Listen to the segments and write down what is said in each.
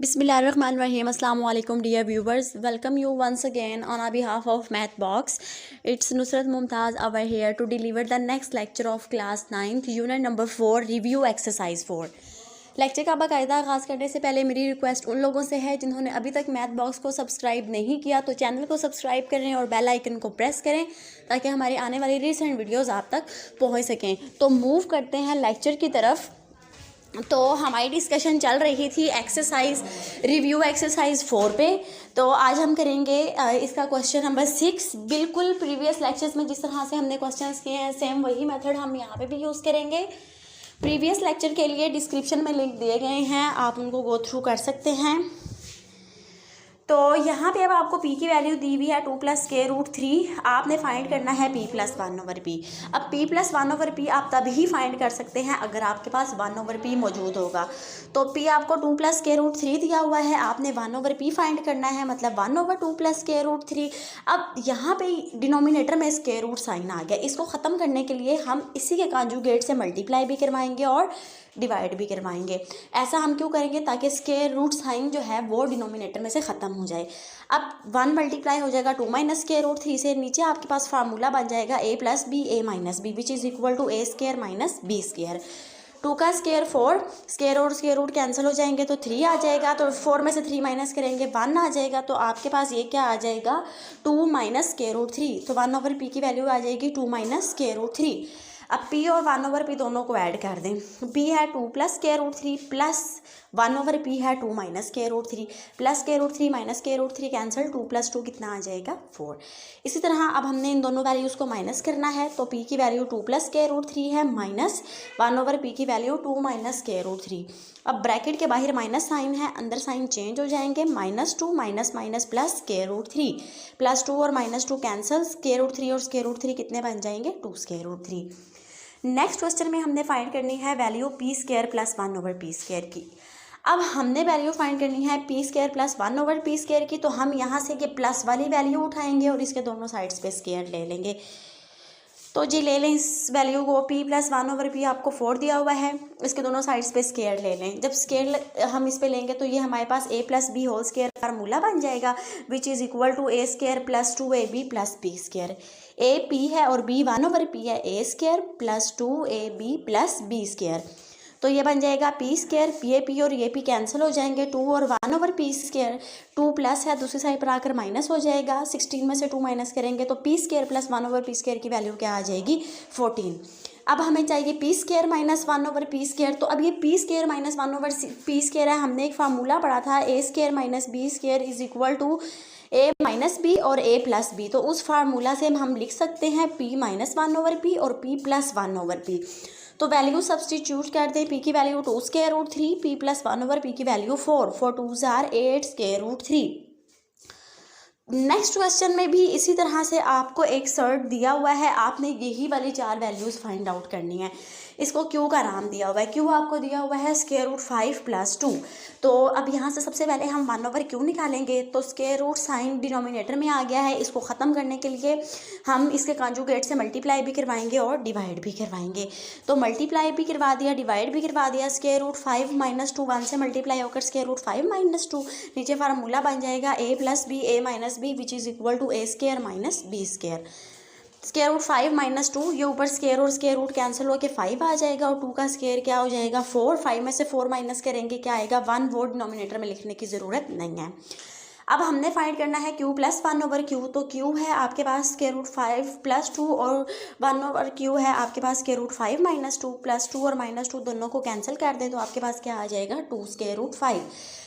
Bismillahirrahmanirrahim. Assalamu alaikum dear viewers. Welcome you once again on behalf of Math Box. It's Nusrat Mumtaz over here to deliver the next lecture of class 9th unit number 4 review exercise 4. Lecture का बाकायदा आगाज़ करने से पहले मेरी request उन लोगों से है जिन्होंने अभी तक मैथ बॉक्स को सब्सक्राइब नहीं किया तो चैनल को सब्सक्राइब करें और बेल आइकन को प्रेस करें ताकि हमारी आने वाली रिसेंट वीडियोस आप तक पहुंच सकें। तो मूव करते हैं लेक्चर की तरफ। तो हमारी डिस्कशन चल रही थी रिव्यू एक्सरसाइज 4 पे। तो आज हम करेंगे इसका क्वेश्चन नंबर 6। बिल्कुल प्रीवियस लेक्चर्स में जिस तरह से हमने क्वेश्चंस किए हैं सेम वही मेथड हम यहाँ पे भी यूज़ करेंगे। प्रीवियस लेक्चर के लिए डिस्क्रिप्शन में लिंक दिए गए हैं, आप उनको गो थ्रू कर सकते हैं। तो यहाँ पे अब आपको p की वैल्यू दी हुई है 2 + √3। आपने फाइंड करना है p + 1/p। अब p + 1/p आप तभी फाइंड कर सकते हैं अगर आपके पास 1/p मौजूद होगा। तो p आपको 2 + √3 दिया हुआ है, आपने 1/p फाइंड करना है, मतलब 1/2 + √3। अब यहाँ पे डिनोमिनेटर में स्क्वायर रूट साइन आ गया, इसको ख़त्म करने के लिए हम इसी के कॉन्जुगेट से मल्टीप्लाई भी करवाएंगे और डिवाइड भी करवाएंगे। ऐसा हम क्यों करेंगे? ताकि स्क्वायर रूट साइन जो है वो डिनोमिनेटर में से ख़त्म हो जाए। अब 1 मल्टीप्लाई हो जाएगा 2 - स्क्वायर रूट 3 से, नीचे आपके पास फार्मूला बन जाएगा a + b a - b which is equal to a² - b²। 2 का स्क्वायर 4, स्क्वायर और स्क्वायर रूट कैंसिल हो जाएंगे तो 3 आ जाएगा। तो 4 में से 3 माइनस करेंगे 1 आ जाएगा। तो आपके पास ये क्या आ जाएगा 2 - स्क्वायर रूट 3। तो 1/p की वैल्यू आ जाएगी 2 - स्क्वायर रूट 3। अब p और 1/p दोनों को ऐड कर दें। p है 2 + स्क्वायर रूट 3 प्लस 1/p है 2 - square root 3 plus square root 3 - square root 3 कैंसिल, 2 + 2 कितना आ जाएगा 4। इसी तरह अब हमने इन दोनों वैल्यूज़ को माइनस करना है। तो p की वैल्यू 2 + स्क्वायर रूट 3 है माइनस 1/p की वैल्यू 2 - स्क्वायर रूट 3। अब ब्रैकेट के बाहर माइनस साइन है, अंदर साइन चेंज हो जाएंगे, -2 - प्लस स्क्वायर रूट 3 +2 और -2 कैंसिल, स्क्वायर रूट 3 और स्क्वायर रूट 3 कितने बन जाएंगे 2 स्क्वायर रूट 3। नेक्स्ट क्वेश्चन में हमने फाइंड करनी है वैल्यू p² + 1/p² की। अब हमने वैल्यू फाइंड करनी है p² + 1/p² की। तो हम यहाँ से ये प्लस वाली वैल्यू उठाएंगे और इसके दोनों साइड्स पे स्क्वायर ले लेंगे। तो जी ले लें इस वैल्यू को, p + 1/p आपको 4 दिया हुआ है, इसके दोनों साइड्स पे स्क्वायर ले लें। जब स्क्वायर हम इस पे लेंगे तो ये हमारे पास a + b² फार्मूला बन जाएगा which is equal to a² + 2ab + b²। a p है और b 1/p है, a² + 2ab + b²। तो ये बन जाएगा p², ये p और ये p कैंसिल हो जाएंगे, 2 और 1/p², 2 प्लस है दूसरी साइड पर आकर माइनस हो जाएगा, 16 में से 2 माइनस करेंगे तो p² + 1/p² की वैल्यू क्या आ जाएगी 14। अब हमें चाहिए p² - 1/p²। तो अब ये p² - 1/p² है, हमने एक फार्मूला पढ़ा था a² - b² is equal to a - b और a + b। तो उस फार्मूला से हम लिख सकते हैं p - 1/p और p + 1/p। तो वैल्यू सब्सटीट्यूट कर दें, p की value 2 square root 3, p + 1/p की value 4, 4 2s are 8 square root 3। Next question में भी इसी तरह से आपको एक सर्ट दिया हुआ है, आपने यही वाली 4 वैल्यूज़ फाइंड आउट करनी है। इसको क्यू का नाम दिया हुआ है, क्यू आपको दिया हुआ है स्क्वायर रूट 5 + 2। तो अब यहाँ से सबसे पहले हम 1/q निकालेंगे। तो स्क्वायर रूट साइन डिनोमिनेटर में आ गया है, इसको ख़त्म करने के लिए हम इसके कॉन्जुगेट से मल्टीप्लाई भी करवाएंगे और डिवाइड भी करवाएंगे। तो मल्टीप्लाई भी करवा दिया, डिवाइड भी करवा दिया। स्क्वायर रूट 5 - 2 1 से मल्टीप्लाई होकर स्क्वायर रूट 5 - 2, नीचे फार्मूला बन जाएगा a + b a - b which is equal to a² - b²। Square root 5 - 2, ये ऊपर स्क्वायर और स्क्वायर रूट कैंसिल होकर 5 आ जाएगा और 2 का स्क्वायर क्या हो जाएगा 4। 5 में से 4 माइनस करेंगे क्या आएगा 1, वो डिनोमिनेटर में लिखने की ज़रूरत नहीं है। अब हमने फाइंड करना है q + 1/q। तो q है आपके पास स्क्वायर रूट 5 + 2 और 1/q है आपके पास स्क्वायर रूट 5 - 2 + 2 और -2 दोनों को कैंसिल कर दें तो आपके पास क्या आ जाएगा 2 square root 5।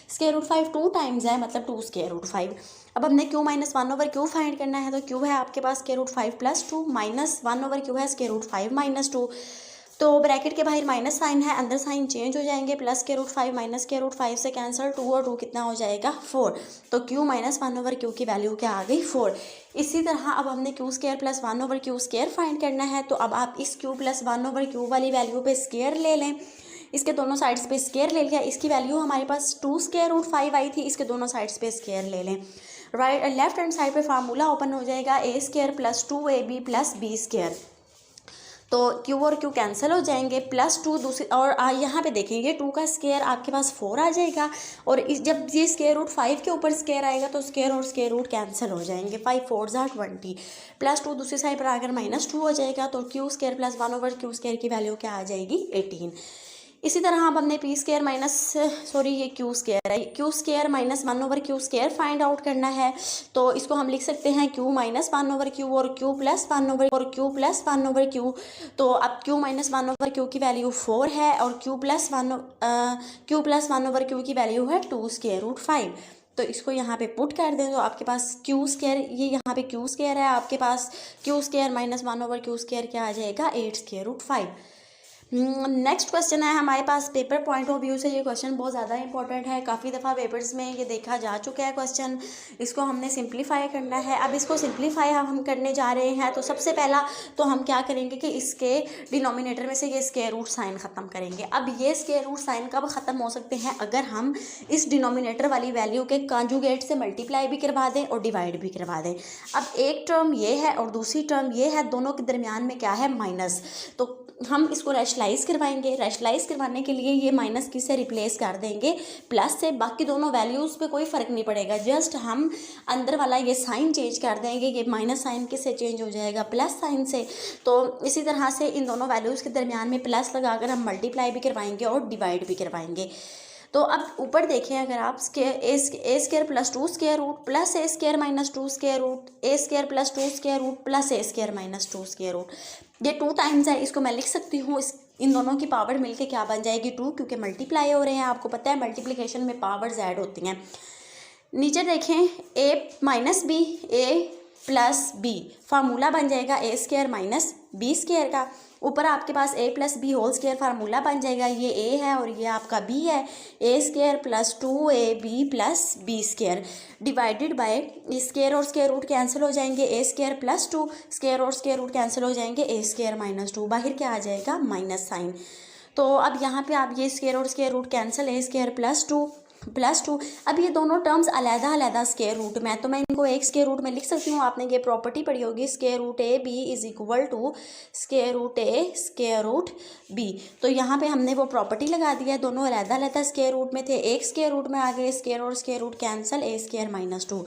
Square root 5 2 times है, मतलब 2 स्क्वायर रूट 5। अब हमने q - 1/q फाइंड करना है। तो q है आपके पास स्क्वायर रूट 5 + 2 माइनस 1/q है स्क्वायर रूट 5 - 2। तो ब्रैकेट के बाहर माइनस साइन है, अंदर साइन चेंज हो जाएंगे, plus square root 5 - square root 5 से कैंसिल, 2 और 2 कितना हो जाएगा 4। तो q - 1/q की वैल्यू क्या आ गई 4। इसी तरह अब हमने q² + 1/q² फाइंड करना है। तो अब आप इस q + 1/q वाली वैल्यू पे स्क्वायर ले लें, इसके दोनों साइड्स पे स्क्वायर ले लिया। इसकी वैल्यू हमारे पास 2 स्क्वायर रूट 5 आई थी, इसके दोनों साइड्स पे स्क्वायर ले लें। लेफ्ट हैंड साइड पे फार्मूला ओपन हो जाएगा a² + 2ab + b²। तो क्यू और क्यू कैंसिल हो जाएंगे, +2 दूसरी और यहाँ पे देखेंगे 2 का स्क्वायर आपके पास 4 आ जाएगा, और इस जब ये स्क्वायर रूट 5 के ऊपर स्क्वायर आएगा तो स्क्वायर और स्क्वायर रूट कैंसिल हो जाएंगे, 5 4 ज़ा 20, +2 दूसरी साइड पर अगर -2 हो जाएगा तो क्यू स्क्वायर प्लस 1/क्यू स्क्वायर की वैल्यू क्या आ जाएगी 18। इसी तरह अब हमने पी स्क्वायर माइनस ये क्यू स्क्वायर है, क्यू स्क्वायर -1/क्यू स्क्वायर फाइंड आउट करना है, तो इसको हम लिख सकते हैं क्यू -1/क्यू और क्यू प्लस 1/क्यू। तो अब क्यू -1/क्यू की वैल्यू 4 है और क्यू प्लस 1/क्यू की वैल्यू है 2 स्क्वायर रूट 5। तो इसको यहाँ पे पुट कर दें तो आपके पास क्यू स्क्वायर, ये यहाँ पे क्यू स्क्वायर है, आपके पास क्यू स्क्वायर -1/क्यू स्क्वायर क्या आ जाएगा 8 स्क्वायर रूट 5। नेक्स्ट क्वेश्चन है हमारे पास पेपर पॉइंट ऑफ व्यू से ये क्वेश्चन बहुत ज़्यादा इंपॉर्टेंट है, काफ़ी दफ़ा पेपर्स में ये देखा जा चुका है क्वेश्चन। इसको हमने सिंप्लीफाई करना है। अब इसको सिंप्लीफाई हम करने जा रहे हैं, तो सबसे पहला तो हम क्या करेंगे कि इसके डिनोमिनेटर में से ये स्क्वायर रूट साइन ख़त्म करेंगे। अब ये स्क्वायर रूट साइन कब ख़त्म हो सकते हैं, अगर हम इस डिनोमिनेटर वाली वैल्यू के कॉन्जुगेट से मल्टीप्लाई भी करवा दें और डिवाइड भी करवा दें। अब एक टर्म ये है और दूसरी टर्म ये है, दोनों के दरमियान में क्या है माइनस, तो हम इसको रैशलाइज करवाएंगे। रैशलाइज करवाने के लिए ये माइनस किससे रिप्लेस कर देंगे प्लस से, बाकी दोनों वैल्यूज़ पे कोई फ़र्क नहीं पड़ेगा, जस्ट हम अंदर वाला ये साइन चेंज कर देंगे। ये माइनस साइन किससे चेंज हो जाएगा प्लस साइन से। तो इसी तरह से इन दोनों वैल्यूज़ के दरमियान में प्लस लगाकर हम मल्टीप्लाई भी करवाएंगे और डिवाइड भी करवाएंगे। तो अब ऊपर देखें, अगर आप A square plus 2 square root plus A square minus 2 square root, A square plus 2 square root plus A square minus 2 square root, ये 2 टाइम्स है, इसको मैं लिख सकती हूँ। इन दोनों की पावर मिलके क्या बन जाएगी 2, क्योंकि मल्टीप्लाई हो रहे हैं। आपको पता है मल्टीप्लिकेशन में पावर्स ऐड होती हैं। नीचे देखें A minus B A plus B, formula बन जाएगा A square minus B square का। ऊपर आपके पास A plus B whole square formula बन जाएगा, ये ए है और ये आपका बी है, A square plus 2ab plus B square divided by square और स्क्वायर रूट कैंसिल हो जाएंगे, ए स्क्वायर प्लस 2 स्क्वायर और स्क्वायर रूट कैंसिल हो जाएंगे, ए स्क्वायर माइनस 2, बाहर क्या आ जाएगा माइनस साइन। तो अब यहाँ पे आप ये स्क्वायर और स्क्वायर रूट कैंसिल, ए स्क्वायर प्लस टू। अब ये दोनों टर्म्स अलग अलग स्क्वायर रूट में, तो मैं इनको एक स्क्वायर रूट में लिख सकती हूँ। आपने ये प्रॉपर्टी पढ़ी होगी, square root A B is equal to square root A square root B. तो यहाँ पे हमने वो प्रॉपर्टी लगा दिया है, दोनों अलग अलग स्क्वायर रूट में थे, एक स्क्वायर रूट में आ गए, स्क्वायर और स्क्वायर रूट कैंसिल, ए स्क्वायर माइनस 2।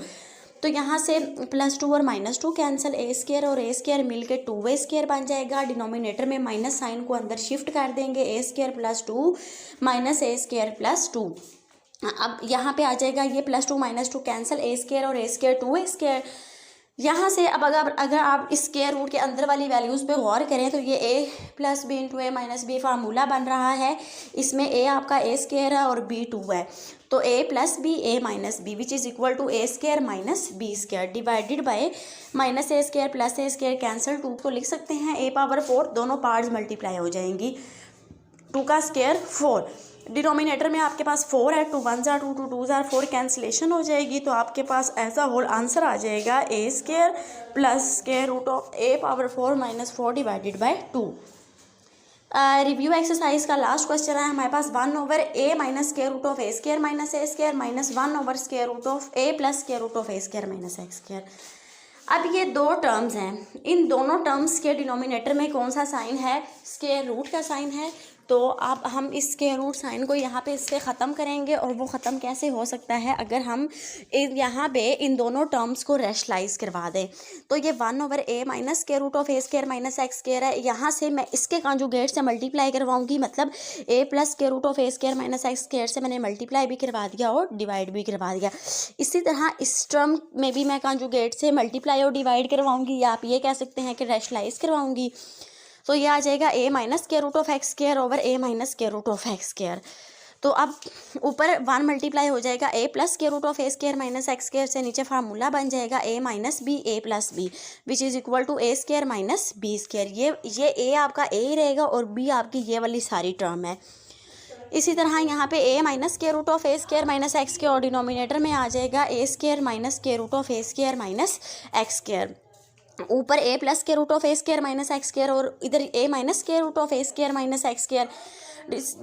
तो यहाँ से +2 और -2 कैंसिल, ए स्क्वायर और ए स्क्वायर मिल के 2a स्क्वायर बन जाएगा। डिनोमिनेटर में माइनस साइन को अंदर शिफ्ट कर देंगे, ए square plus 2 minus A square plus 2। अब यहाँ पे आ जाएगा ये +2 -2 कैंसिल, ए स्क्वायर और ए स्क्वायर 2a स्क्वायर। यहाँ से अब अगर आप इस स्क्वायर रूट के अंदर वाली वैल्यूज़ पे गौर करें तो ये a plus B into A minus B formula बन रहा है। इसमें a आपका a स्क्वायर है और b 2 है, तो a plus B A minus B which is equal to A square minus B square divided by minus A square plus A square cancel, 2 को लिख सकते हैं a पावर 4, दोनों पार्ट्स मल्टीप्लाई हो जाएंगी, 2 का स्क्वायर 4। डिनोमिनेटर में आपके पास 4 है, 2 1 ज़ा 2 2 2 ज़ा 4 कैंसिलेशन हो जाएगी, तो आपके पास ऐसा होल आंसर आ जाएगा A square plus square root of A power 4 minus 4 divided by 2। Review exercise का लास्ट क्वेश्चन है हमारे पास 1/a minus square root of A square minus A square minus 1/स्क्वायर root of A plus square root of A square minus x square. अब ये दो terms हैं, इन दोनों टर्म्स के डिनोमिनेटर में कौन सा साइन है, स्क्वायर रूट का साइन है। तो अब हम इस स्क्वायर रूट साइन को यहाँ पे इससे ख़त्म करेंगे, और वो ख़त्म कैसे हो सकता है अगर हम यहाँ पे इन दोनों टर्म्स को रैशलाइज करवा दें। तो ये 1/a minus square root of A square minus x square है, यहाँ से मैं इसके कॉन्जुगेट से मल्टीप्लाई करवाऊँगी, मतलब a plus square root of A square minus x square से मैंने मल्टीप्लाई भी करवा दिया और डिवाइड भी करवा दिया। इसी तरह इस टर्म में भी मैं कॉन्जुगेट से मल्टीप्लाई और डिवाइड करवाऊँगी, या आप ये कह सकते हैं कि रैशलाइज करवाऊँगी। तो ये आ जाएगा a minus square root of X square over a minus square root of X square. तो अब ऊपर 1 मल्टीप्लाई हो जाएगा a plus square root of A square minus x square से, नीचे फार्मूला बन जाएगा a minus B A plus B which is equal to A square minus B square. ये a आपका a ही रहेगा और b आपकी ये वाली सारी टर्म है। इसी तरह यहाँ पे a minus square root of A square minus x square और डिनोमिनेटर में आ जाएगा a square minus square root of A square minus x square. ऊपर a plus square root of A square minus x square और इधर a minus square root of A square minus x square.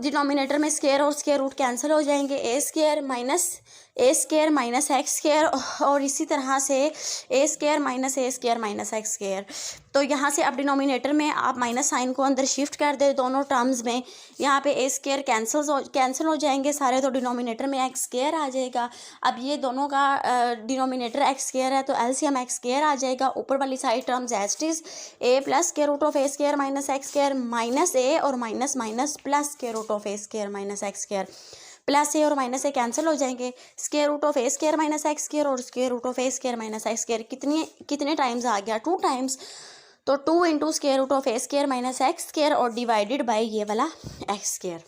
Denominator में square और square root cancel हो जाएंगे, a square minus x square और इसी तरह से a square minus x square. तो यहाँ से अब डिनोमिनेटर में आप माइनस साइन को अंदर शिफ्ट कर दे दोनों टर्म्स में। यहाँ पे ए स्क्वायर कैंसिल हो जाएंगे सारे, तो डिनोमिनेटर में एक्स स्क्वायर आ जाएगा। अब ये दोनों का डिनोमिनेटर एक्स स्क्वायर है तो एलसीएम एक्स स्क्वायर आ जाएगा। ऊपर वाली side terms as it is a plus square root of A square minus x square minus a और minus minus plus square root of A square minus x square. Plus a और minus a cancel हो जाएंगे। Square root of A square minus x square और square root of A square minus x square कितने times आ गया, 2 times. तो 2 into square root of A square minus x square और divided by ये वाला एक्स स्क्वायर।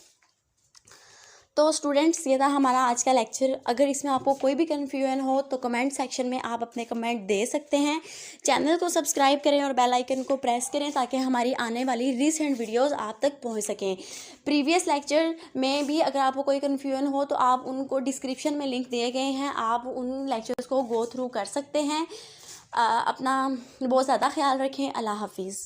तो students ये था हमारा आज का लेक्चर। अगर इसमें आपको कोई भी कन्फ्यूजन हो तो कमेंट सेक्शन में आप अपने कमेंट दे सकते हैं। चैनल को सब्सक्राइब करें और बेल आइकन को प्रेस करें ताकि हमारी आने वाली रीसेंट वीडियोस आप तक पहुंच सकें। प्रीवियस लेक्चर में भी अगर आपको कोई कन्फ्यूजन हो तो आप उनको डिस्क्रिप्शन में लिंक दिए गए हैं, आप उन लेक्चर्स को गो थ्रू कर सकते हैं। अपना बहुत ज़्यादा ख्याल रखें। अल्लाह हाफिज़।